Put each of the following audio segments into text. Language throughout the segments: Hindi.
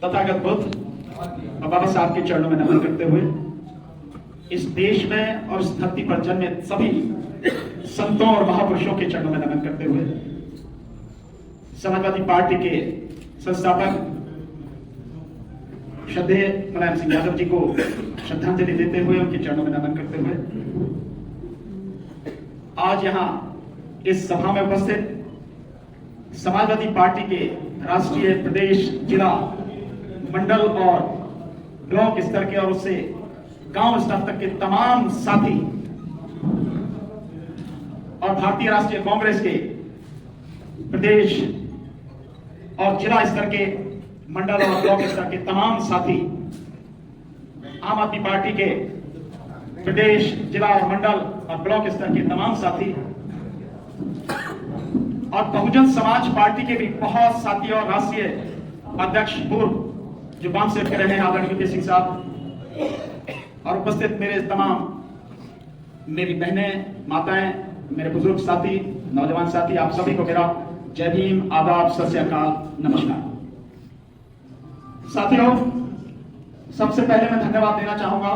तथागत बुद्ध और बाबा साहब के चरणों में नमन करते हुए इस देश में और इस धरती पर जन्मे सभी संतों और महापुरुषों के चरणों में नमन करते हुए समाजवादी पार्टी के संस्थापक श्रद्धेय मुलायम सिंह यादव जी को श्रद्धांजलि देते हुए उनके चरणों में नमन करते हुए आज यहां इस सभा में उपस्थित समाजवादी पार्टी के राष्ट्रीय, प्रदेश, जिला, मंडल और ब्लॉक स्तर के और उससे गांव स्तर तक के तमाम साथी और भारतीय राष्ट्रीय कांग्रेस के प्रदेश और जिला स्तर के, मंडल और ब्लॉक स्तर के तमाम साथी, आम आदमी पार्टी के प्रदेश, जिला और मंडल और ब्लॉक स्तर के तमाम साथी और बहुजन समाज पार्टी के भी बहुत साथी और राष्ट्रीय अध्यक्ष पूर्व जो बाम से रहे हैं आदरणीय वीपी सिंह साहब और उपस्थित मेरे तमाम मेरी बहनें, माताएं, मेरे बुजुर्ग साथी, नौजवान साथी, आप सभी को मेरा जय भीम, आदाब, सत श्री अकाल, नमस्कार। साथियों, सबसे पहले मैं धन्यवाद देना चाहूंगा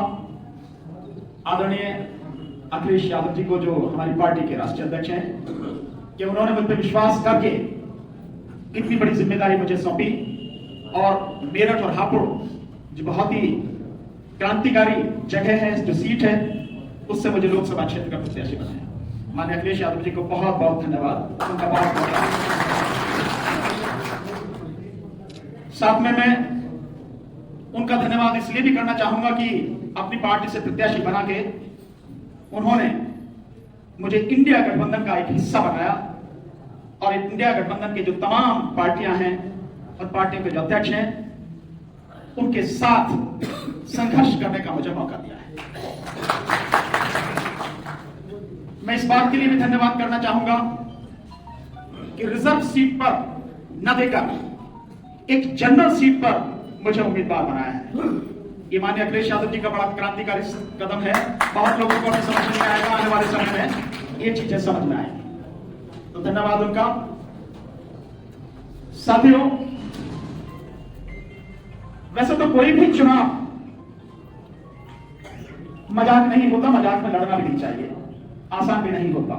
आदरणीय अखिलेश यादव जी को जो हमारी पार्टी के राष्ट्रीय अध्यक्ष हैं कि उन्होंने मुझ पर विश्वास करके इतनी बड़ी जिम्मेदारी मुझे सौंपी और मेरठ और हापुड़ जो बहुत ही क्रांतिकारी जगह है, जो सीट है, उससे मुझे लोकसभा क्षेत्र का प्रत्याशी बनाया। माननीय अखिलेश यादव जी को बहुत बहुत धन्यवाद, उनका बहुत बहुत साथ में मैं उनका धन्यवाद इसलिए भी करना चाहूंगा कि अपनी पार्टी से प्रत्याशी बना के उन्होंने मुझे इंडिया गठबंधन का एक हिस्सा बनाया और इंडिया गठबंधन के जो तमाम पार्टियां हैं और पार्टियों के जो अध्यक्ष हैं उनके साथ संघर्ष करने का मुझे मौका दिया है। मैं इस बात के लिए भी धन्यवाद करना चाहूंगा कि रिजर्व सीट पर न देकर एक जनरल सीट पर मुझे उम्मीदवार बनाया है। ये माननीय अखिलेश यादव जी का बड़ा क्रांतिकारी कदम है। बहुत लोगों को समझ में आएगा, आने वाले समय में ये चीजें समझ में आएगी, तो धन्यवाद उनका। साथियों, वैसे तो कोई भी चुनाव मजाक नहीं होता, मजाक में लड़ना भी नहीं चाहिए, आसान भी नहीं होता।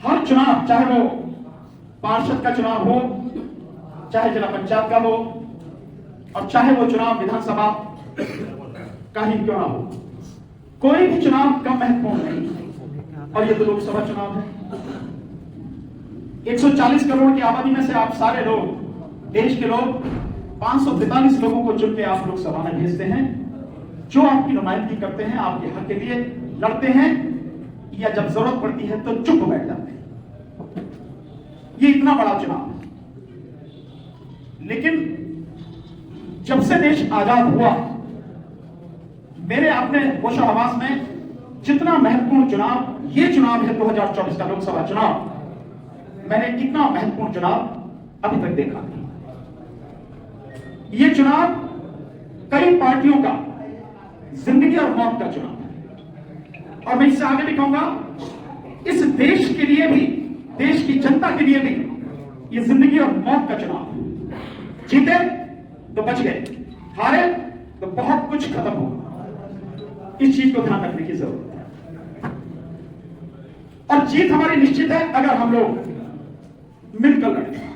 हर चुनाव, चाहे वो पार्षद का चुनाव हो, चाहे जिला पंचायत का हो और चाहे वो चुनाव विधानसभा का ही क्यों ना हो, कोई भी चुनाव कम महत्वपूर्ण नहीं। और ये तो लोकसभा चुनाव है। 140 करोड़ की आबादी में से आप सारे लोग, देश के लोग 543 लोगों को चुन के आप लोकसभा में भेजते हैं, जो आपकी नुमाइंदगी करते हैं, आपके हक के लिए लड़ते हैं या जब जरूरत पड़ती है तो चुप बैठ जाते हैं। ये इतना बड़ा चुनाव है। लेकिन जब से देश आजाद हुआ, मेरे अपने होशो हवास में जितना महत्वपूर्ण चुनाव ये चुनाव है 2024 का लोकसभा चुनाव, मैंने इतना महत्वपूर्ण चुनाव अभी तक देखा नहीं। ये चुनाव कई पार्टियों का जिंदगी और मौत का चुनाव है और मैं इससे आगे भी कहूंगा, इस देश के लिए भी, देश की जनता के लिए भी ये जिंदगी और मौत का चुनाव है। जीते तो बच गए, हारे तो बहुत कुछ खत्म होगा। इस चीज को ध्यान रखने की जरूरत है और जीत हमारी निश्चित है अगर हम लोग मिलकर लड़ें।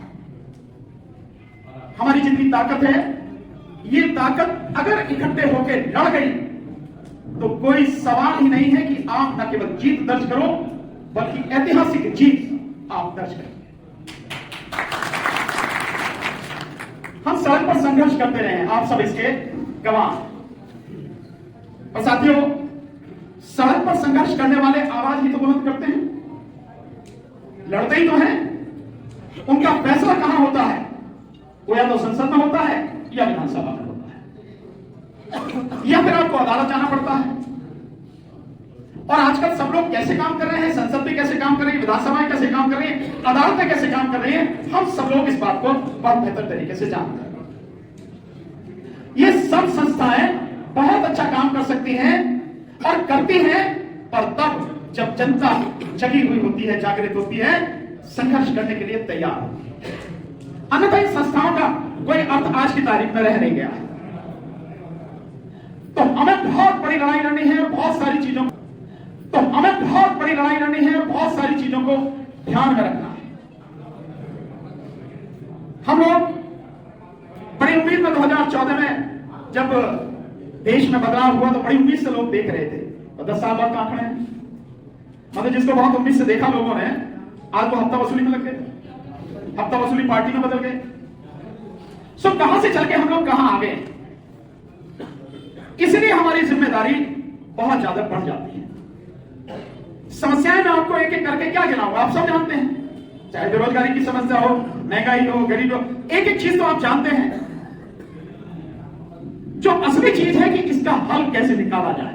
हमारी जितनी ताकत है, ये ताकत अगर इकट्ठे होकर लड़ गई तो कोई सवाल ही नहीं है कि आप न केवल जीत दर्ज करो बल्कि ऐतिहासिक जीत आप दर्ज करेंगे। हम सड़क पर संघर्ष करते रहे, आप सब इसके गवाह। और साथियों, सड़क पर संघर्ष करने वाले आवाज ही तो बुलंद करते हैं, लड़ते ही तो हैं। उनका फैसला कहां होता है? वो या तो संसद में होता है या विधानसभा में होता है या फिर आपको अदालत जाना पड़ता है। और आजकल सब लोग कैसे काम कर रहे हैं, संसद में कैसे काम कर रही है, विधानसभाएं कैसे काम कर रही है, अदालतें कैसे काम कर रही है, हम सब लोग इस बात को बहुत बेहतर तरीके से जानते हैं। ये सब संस्थाएं बहुत अच्छा काम कर सकती हैं और करती हैं, पर तब जब जनता जगी हुई होती है, जागृत होती है, संघर्ष करने के लिए तैयार होती है। अन्यथा इन संस्थाओं का कोई अर्थ आज की तारीख में रह नहीं गया। तो हमें बहुत बड़ी लड़ाई लड़नी है, बहुत सारी चीजों को ध्यान में रखना है। हम लोग बड़ी उम्मीद में 2014 में जब देश में बदलाव हुआ तो बड़ी उम्मीद से लोग देख रहे थे, तो 10 साल बाद कहां खड़े हैं। मतलब जिसको बहुत उम्मीद से देखा लोगों ने, आज वो हफ्ता वसूली में लग गए, हफ्ता वसूली पार्टी में बदल गए। सो कहां से चल के हम लोग कहां आ गए। इसलिए हमारी जिम्मेदारी बहुत ज्यादा बढ़ जाती है। समस्याएं मैं आपको एक एक करके क्या गिनाऊंगा, आप सब जानते हैं, चाहे बेरोजगारी की समस्या हो, महंगाई हो, गरीब हो, एक एक चीज तो आप जानते हैं। जो असली चीज है कि इसका हल कैसे निकाला जाए,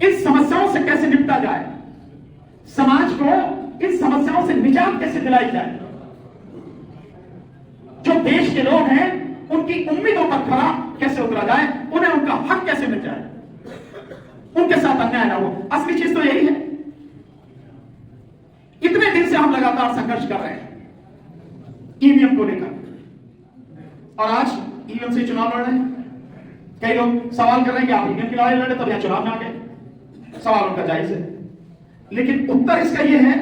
इन समस्याओं से कैसे निपटा जाए, समाज को इन समस्याओं से निजात कैसे दिलाई जाए, जो देश के लोग हैं उनकी उम्मीदों पर खरा कैसे उतरा जाए, उन्हें उनका हक कैसे मिल जाए, उनके साथ अन्याय ना हो। असली चीज तो यही है। इतने दिन से हम लगातार संघर्ष कर रहे हैं ईवीएम को लेकर, और आज ईवीएम से चुनाव लड़ रहे हैं। कई लोग सवाल कर रहे हैं कि आप ईवीएम की लड़ाई लड़े तब यहां चुनाव में आ गए। सवाल उनका जायज है, लेकिन उत्तर इसका यह है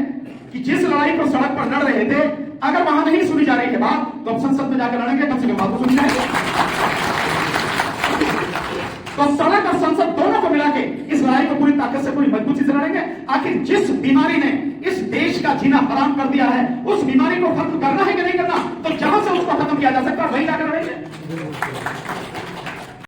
कि जिस लड़ाई को सड़क पर लड़ रहे थे, अगर वहां नहीं सुनी जा रही है बात, तो हम संसद में जाकर लड़ेंगे, कम से कम बात को सुनी जाएगी। तो सड़क और संसद दोनों को मिला के इस लड़ाई को पूरी ताकत से, पूरी मजबूती से लड़ेंगे। आखिर जिस बीमारी ने इस देश का जीना हराम कर दिया है, उस बीमारी को खत्म करना है कि नहीं करना, तो जहां से उसको खत्म किया जा सकता है वही जाकर लड़ेंगे।